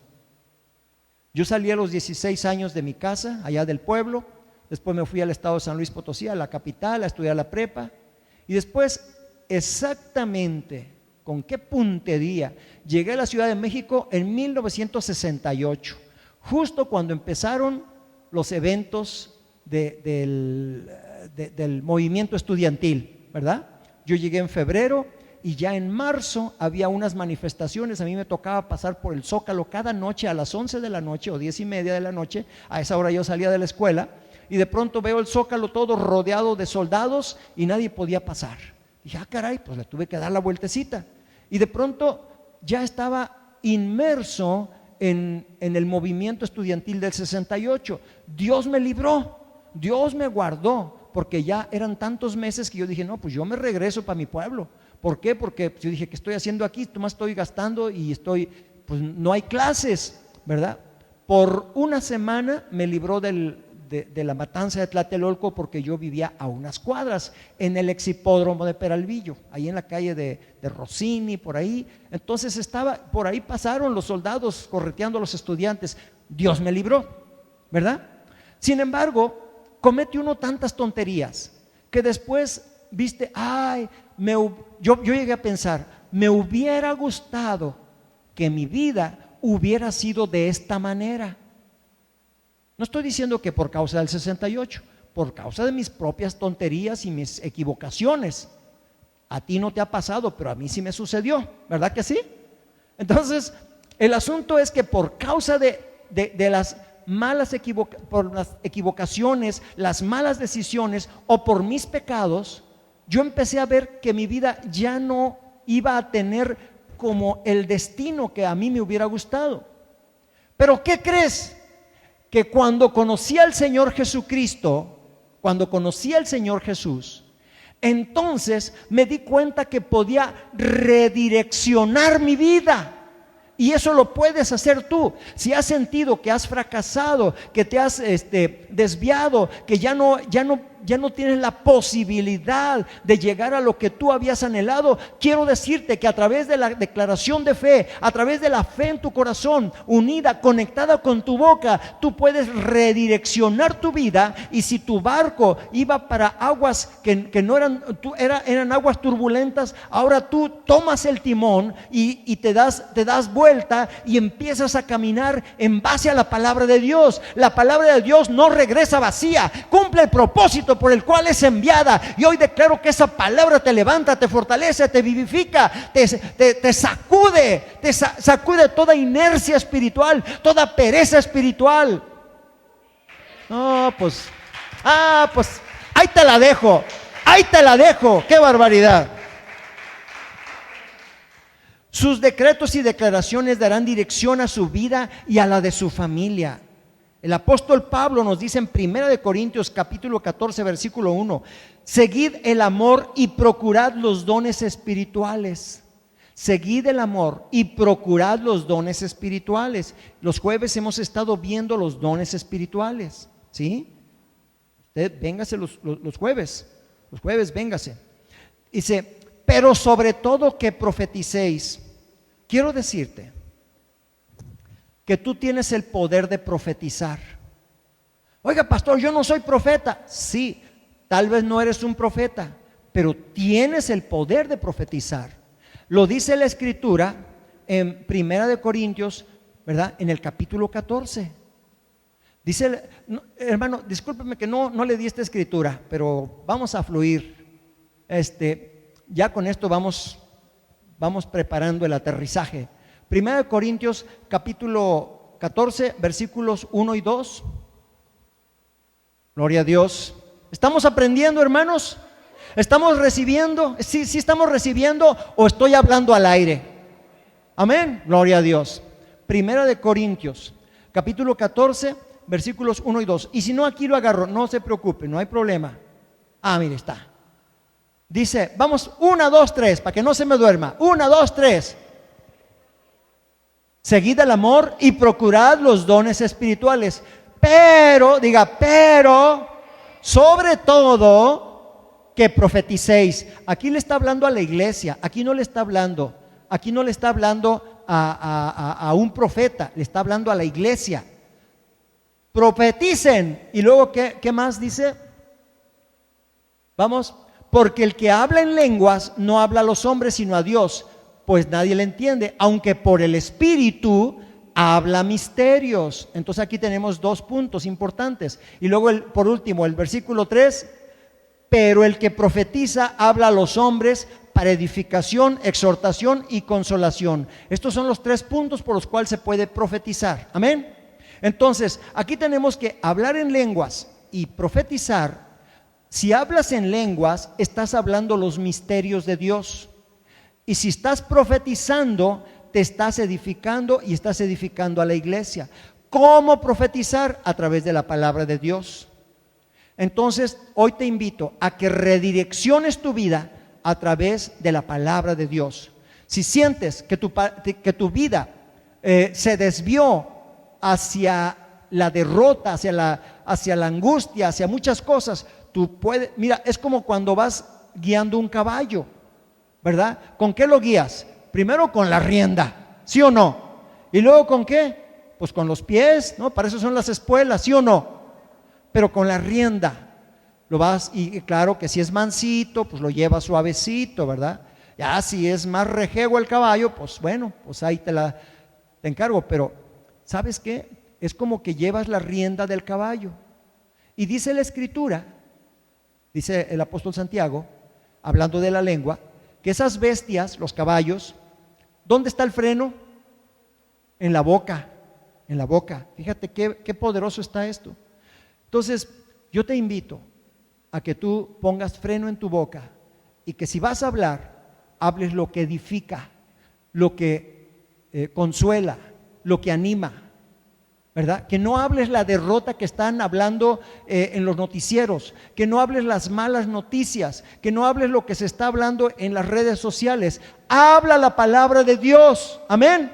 Yo salí a los 16 años de mi casa, allá del pueblo. Después me fui al estado de San Luis Potosí, a la capital, a estudiar la prepa. Y después, exactamente con qué puntería, llegué a la Ciudad de México en 1968, justo cuando empezaron los eventos del movimiento estudiantil, ¿verdad? Yo llegué en febrero y ya en marzo había unas manifestaciones. A mí me tocaba pasar por el Zócalo cada noche a las 11 de la noche o 10:30 de la noche. A esa hora yo salía de la escuela y de pronto veo el Zócalo todo rodeado de soldados y nadie podía pasar. Dije, caray, pues le tuve que dar la vueltecita. Y de pronto ya estaba inmerso en el movimiento estudiantil del 68. Dios me libró, Dios me guardó, porque ya eran tantos meses que yo dije, no, pues yo me regreso para mi pueblo. ¿Por qué? Porque yo dije, ¿qué estoy haciendo aquí? Nomás estoy gastando y pues no hay clases, ¿verdad? Por una semana me libró de de la matanza de Tlatelolco, porque yo vivía a unas cuadras en el exhipódromo de Peralvillo, ahí en la calle de Rossini, por ahí. Entonces por ahí pasaron los soldados correteando a los estudiantes. Dios me libró, ¿verdad? Sin embargo, comete uno tantas tonterías que después, viste, yo llegué a pensar, me hubiera gustado que mi vida hubiera sido de esta manera. No estoy diciendo que por causa del 68, por causa de mis propias tonterías y mis equivocaciones. A ti no te ha pasado, pero a mí sí me sucedió, ¿verdad que sí? Entonces, el asunto es que por causa de las malas por las equivocaciones, las malas decisiones o por mis pecados, yo empecé a ver que mi vida ya no iba a tener como el destino que a mí me hubiera gustado. Pero ¿qué crees? Que cuando conocí al Señor Jesucristo, cuando conocí al Señor Jesús, entonces me di cuenta que podía redireccionar mi vida. Y eso lo puedes hacer tú. Si has sentido que has fracasado, que te has desviado, que ya no tienes la posibilidad de llegar a lo que tú habías anhelado, quiero decirte que a través de la declaración de fe, a través de la fe en tu corazón, unida, conectada con tu boca, tú puedes redireccionar tu vida. Y si tu barco iba para aguas que no eran aguas turbulentas, ahora tú tomas el timón y te das vuelta y empiezas a caminar en base a la palabra de Dios. La palabra de Dios no regresa vacía, cumple el propósito por el cual es enviada. Y hoy declaro que esa palabra te levanta, te fortalece, te vivifica, te sacude toda inercia espiritual, toda pereza espiritual. Pues ahí te la dejo, qué barbaridad. Sus decretos y declaraciones darán dirección a su vida y a la de su familia. El apóstol Pablo nos dice en 1 Corintios capítulo 14 versículo 1: seguid el amor y procurad los dones espirituales. Seguid el amor y procurad los dones espirituales. Los jueves hemos estado viendo los dones espirituales, ¿sí? Usted véngase los jueves véngase. Dice, pero sobre todo que profeticéis. Quiero decirte que tú tienes el poder de profetizar. Oiga, pastor, yo no soy profeta. Sí, tal vez no eres un profeta, pero tienes el poder de profetizar. Lo dice la Escritura en 1 Corintios, ¿verdad? En el capítulo 14. Dice, hermano, discúlpeme que no le di esta escritura, pero vamos a fluir. Ya con esto vamos preparando el aterrizaje. 1 Corintios capítulo 14 versículos 1 y 2. Gloria a Dios. ¿Estamos aprendiendo, hermanos? ¿Estamos recibiendo? ¿Sí estamos recibiendo o estoy hablando al aire? Amén. Gloria a Dios. 1 Corintios capítulo 14 versículos 1 y 2. Y si no, aquí lo agarro, no se preocupe, no hay problema. Mire, está. Dice, vamos, 1, 2, 3, para que no se me duerma. 1, 2, 3. Seguid el amor y procurad los dones espirituales. Pero, sobre todo, que profeticéis. Aquí le está hablando a la iglesia, aquí no le está hablando a un profeta, le está hablando a la iglesia. Profeticen. Y luego, ¿qué más dice? Vamos. Porque el que habla en lenguas no habla a los hombres sino a Dios, pues nadie le entiende, aunque por el Espíritu habla misterios. Entonces aquí tenemos 2 puntos importantes. Y luego por último el versículo 3: pero el que profetiza habla a los hombres para edificación, exhortación y consolación. Estos son los 3 puntos por los cuales se puede profetizar. Amén. Entonces aquí tenemos que hablar en lenguas y profetizar. Si hablas en lenguas, estás hablando los misterios de Dios. Y si estás profetizando, te estás edificando y estás edificando a la iglesia. ¿Cómo profetizar? A través de la palabra de Dios. Entonces, hoy te invito a que redirecciones tu vida a través de la palabra de Dios. Si sientes que tu vida se desvió hacia la derrota, hacia hacia la angustia, hacia muchas cosas, tú puedes, mira, es como cuando vas guiando un caballo, ¿verdad? ¿Con qué lo guías? Primero con la rienda, ¿sí o no? Y luego ¿con qué? Pues con los pies, ¿no? Para eso son las espuelas, ¿sí o no? Pero con la rienda lo vas, y claro que si es mansito, pues lo llevas suavecito, ¿verdad? Ya si es más rejego el caballo, pues bueno, pues ahí te encargo. Pero ¿sabes qué? Es como que llevas la rienda del caballo. Y dice la Escritura, dice el apóstol Santiago, hablando de la lengua, que esas bestias, los caballos, ¿dónde está el freno? En la boca, en la boca. Fíjate qué poderoso está esto. Entonces, yo te invito a que tú pongas freno en tu boca y que si vas a hablar, hables lo que edifica, lo que consuela, lo que anima, ¿verdad? Que no hables la derrota que están hablando en los noticieros, que no hables las malas noticias, que no hables lo que se está hablando en las redes sociales. Habla la palabra de Dios, amén.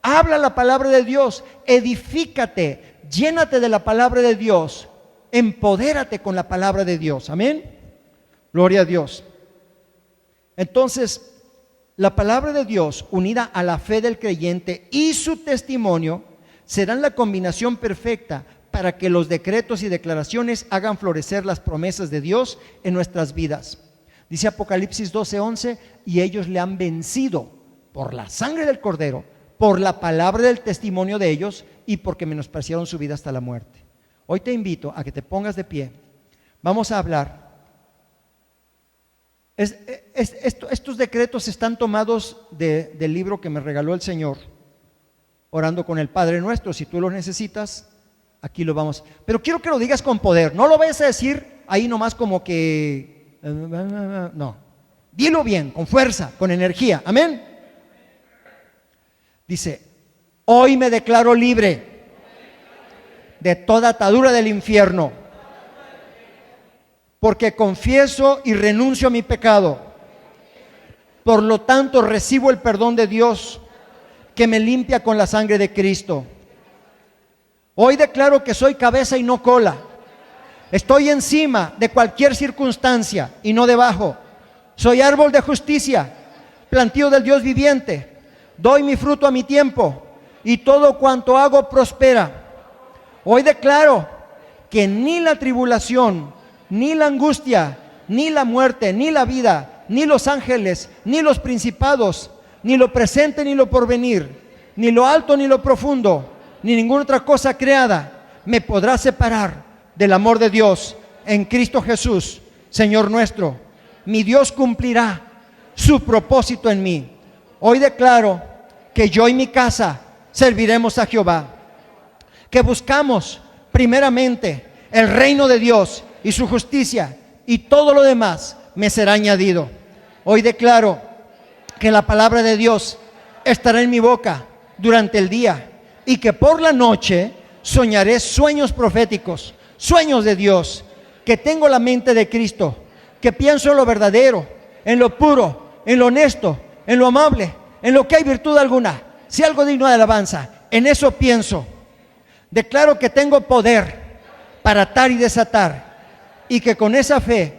Habla la palabra de Dios, edifícate, llénate de la palabra de Dios, empodérate con la palabra de Dios, amén. Gloria a Dios. Entonces, la palabra de Dios unida a la fe del creyente y su testimonio serán la combinación perfecta para que los decretos y declaraciones hagan florecer las promesas de Dios en nuestras vidas. Dice Apocalipsis 12:11, y ellos le han vencido por la sangre del Cordero, por la palabra del testimonio de ellos y porque menospreciaron su vida hasta la muerte. Hoy te invito a que te pongas de pie. Vamos a hablar. Estos decretos están tomados del libro que me regaló el Señor, Orando con el Padre Nuestro. Si tú los necesitas, aquí lo vamos. Pero quiero que lo digas con poder. No lo vayas a decir ahí nomás como que no. Dilo bien, con fuerza, con energía. Amén. Dice: hoy me declaro libre de toda atadura del infierno, porque confieso y renuncio a mi pecado. Por lo tanto, recibo el perdón de Dios, que me limpia con la sangre de Cristo. Hoy declaro que soy cabeza y no cola. Estoy encima de cualquier circunstancia y no debajo. Soy árbol de justicia, plantío del Dios viviente. Doy mi fruto a mi tiempo y todo cuanto hago prospera. Hoy declaro que ni la tribulación, ni la angustia, ni la muerte, ni la vida, ni los ángeles, ni los principados, ni lo presente ni lo porvenir, ni lo alto ni lo profundo, ni ninguna otra cosa creada me podrá separar del amor de Dios en Cristo Jesús, Señor nuestro. Mi Dios cumplirá su propósito en mí. Hoy declaro que yo y mi casa serviremos a Jehová, que buscamos primeramente el reino de Dios y su justicia, y todo lo demás me será añadido. Hoy declaro que la palabra de Dios estará en mi boca durante el día, y que por la noche soñaré sueños proféticos, sueños de Dios, que tengo la mente de Cristo, que pienso en lo verdadero, en lo puro, en lo honesto, en lo amable, en lo que hay virtud alguna, si algo digno de alabanza, en eso pienso. Declaro que tengo poder para atar y desatar, y que con esa fe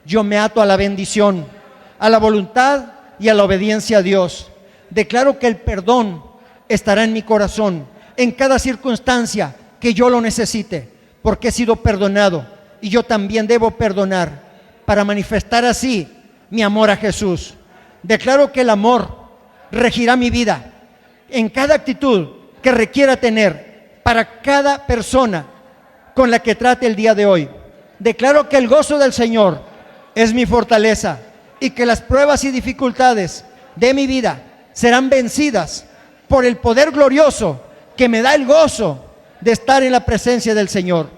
yo me ato a la bendición, a la voluntad y a la obediencia a Dios. Declaro que el perdón estará en mi corazón en cada circunstancia que yo lo necesite, porque he sido perdonado y yo también debo perdonar para manifestar así mi amor a Jesús. Declaro que el amor regirá mi vida en cada actitud que requiera tener para cada persona con la que trate el día de hoy. Declaro que el gozo del Señor es mi fortaleza, y que las pruebas y dificultades de mi vida serán vencidas por el poder glorioso que me da el gozo de estar en la presencia del Señor.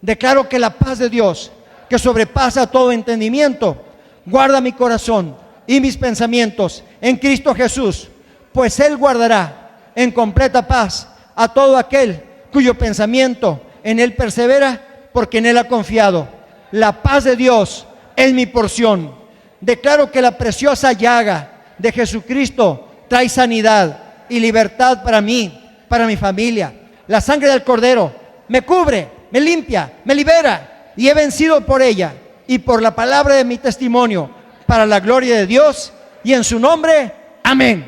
Declaro que la paz de Dios, que sobrepasa todo entendimiento, guarda mi corazón y mis pensamientos en Cristo Jesús, pues Él guardará en completa paz a todo aquel cuyo pensamiento en Él persevera, porque en Él ha confiado. La paz de Dios es mi porción. Declaro que la preciosa llaga de Jesucristo trae sanidad y libertad para mí, para mi familia. La sangre del Cordero me cubre, me limpia, me libera, y he vencido por ella y por la palabra de mi testimonio, para la gloria de Dios, y en su nombre, amén.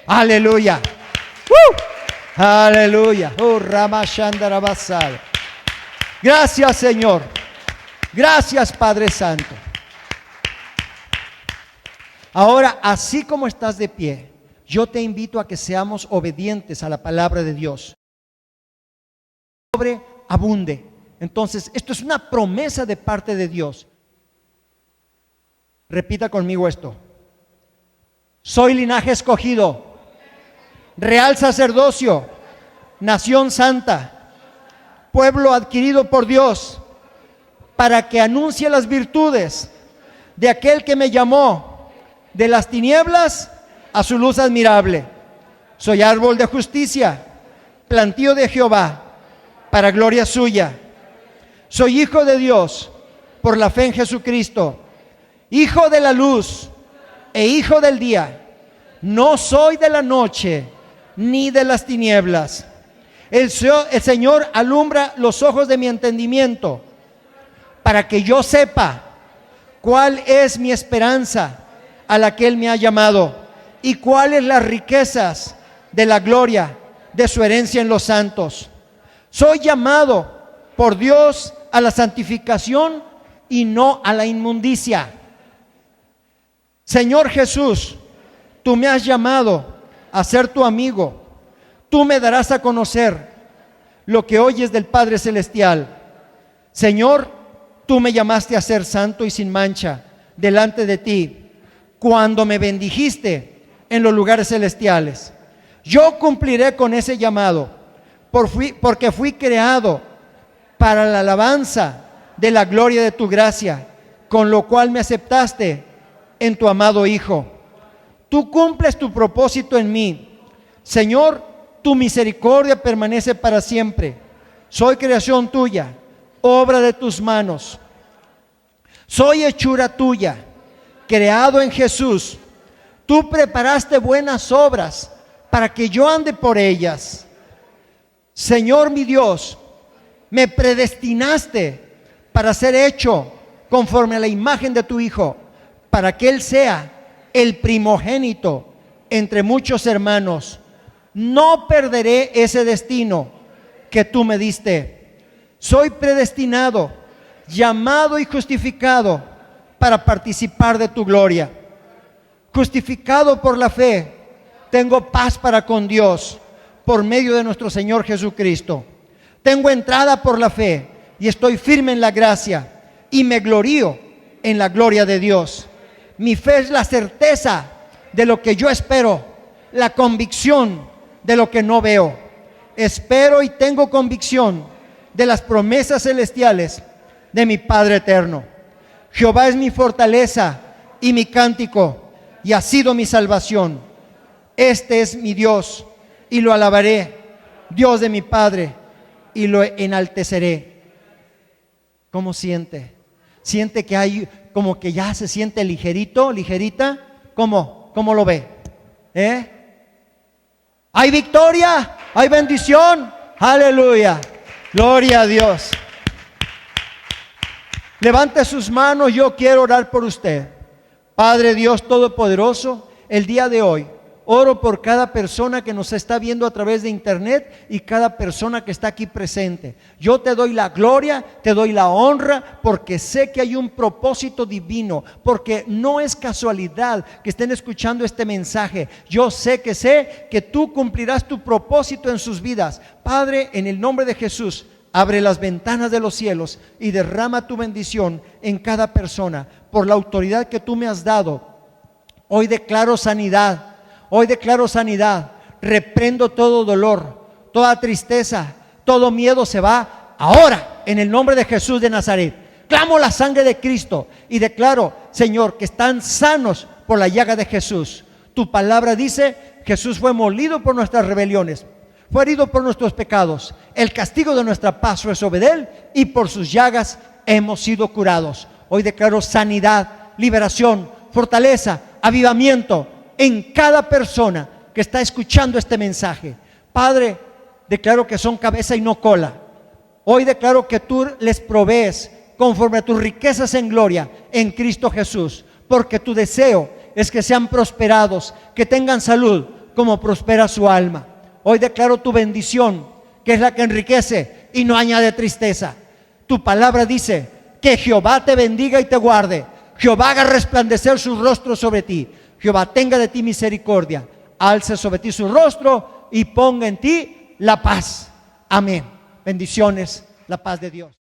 Aleluya. Aleluya. Gracias, Señor. Gracias, Padre Santo. Ahora, así como estás de pie, yo te invito a que seamos obedientes a la palabra de Dios. Sobreabunde. Entonces, esto es una promesa de parte de Dios. Repita conmigo esto. Soy linaje escogido, real sacerdocio, nación santa, pueblo adquirido por Dios, para que anuncie las virtudes de aquel que me llamó de las tinieblas a su luz admirable. Soy árbol de justicia, plantío de Jehová, para gloria suya. Soy hijo de Dios por la fe en Jesucristo, hijo de la luz e hijo del día. No soy de la noche ni de las tinieblas. El Señor alumbra los ojos de mi entendimiento, para que yo sepa cuál es mi esperanza a la que Él me ha llamado, y cuáles las riquezas de la gloria de su herencia en los santos. Soy llamado por Dios a la santificación y no a la inmundicia. Señor Jesús, tú me has llamado a ser tu amigo. Tú me darás a conocer lo que oyes del Padre Celestial. Señor, tú me llamaste a ser santo y sin mancha delante de ti, cuando me bendijiste en los lugares celestiales. Yo cumpliré con ese llamado, porque fui creado para la alabanza de la gloria de tu gracia, con lo cual me aceptaste en tu amado Hijo. Tú cumples tu propósito en mí. Señor, tu misericordia permanece para siempre. Soy creación tuya, obra de tus manos. Soy hechura tuya, creado en Jesús. Tú preparaste buenas obras para que yo ande por ellas. Señor mi Dios, me predestinaste para ser hecho conforme a la imagen de tu Hijo, para que Él sea el primogénito entre muchos hermanos. No perderé ese destino que tú me diste. Soy predestinado, llamado y justificado para participar de tu gloria. Justificado por la fe, tengo paz para con Dios por medio de nuestro Señor Jesucristo. Tengo entrada por la fe y estoy firme en la gracia, y me glorío en la gloria de Dios. Mi fe es la certeza de lo que yo espero, la convicción de lo que no veo. Espero y tengo convicción de las promesas celestiales de mi Padre eterno. Jehová es mi fortaleza y mi cántico, y ha sido mi salvación. Este es mi Dios, y lo alabaré, Dios de mi Padre, y lo enalteceré. ¿Cómo siente? ¿Siente que hay como que ya se siente ligerito, ligerita? ¿Cómo lo ve? Hay victoria, hay bendición. Aleluya, gloria a Dios. Levante sus manos, yo quiero orar por usted. Padre Dios Todopoderoso, el día de hoy oro por cada persona que nos está viendo a través de internet y cada persona que está aquí presente. Yo te doy la gloria, te doy la honra, porque sé que hay un propósito divino, porque no es casualidad que estén escuchando este mensaje. Yo sé que tú cumplirás tu propósito en sus vidas. Padre, en el nombre de Jesús, abre las ventanas de los cielos y derrama tu bendición en cada persona. Por la autoridad que tú me has dado, hoy declaro sanidad. Hoy declaro sanidad. Reprendo todo dolor, toda tristeza, todo miedo se va ahora en el nombre de Jesús de Nazaret. Clamo la sangre de Cristo y declaro, Señor, que están sanos por la llaga de Jesús. Tu palabra dice: Jesús fue molido por nuestras rebeliones, fue herido por nuestros pecados. El castigo de nuestra paz fue sobre él, y por sus llagas hemos sido curados. Hoy declaro sanidad, liberación, fortaleza, avivamiento en cada persona que está escuchando este mensaje. Padre, declaro que son cabeza y no cola. Hoy declaro que tú les provees conforme a tus riquezas en gloria en Cristo Jesús, porque tu deseo es que sean prosperados, que tengan salud como prospera su alma. Hoy declaro tu bendición, que es la que enriquece y no añade tristeza. Tu palabra dice que Jehová te bendiga y te guarde. Jehová haga resplandecer su rostro sobre ti. Jehová tenga de ti misericordia, alce sobre ti su rostro y ponga en ti la paz. Amén. Bendiciones, la paz de Dios.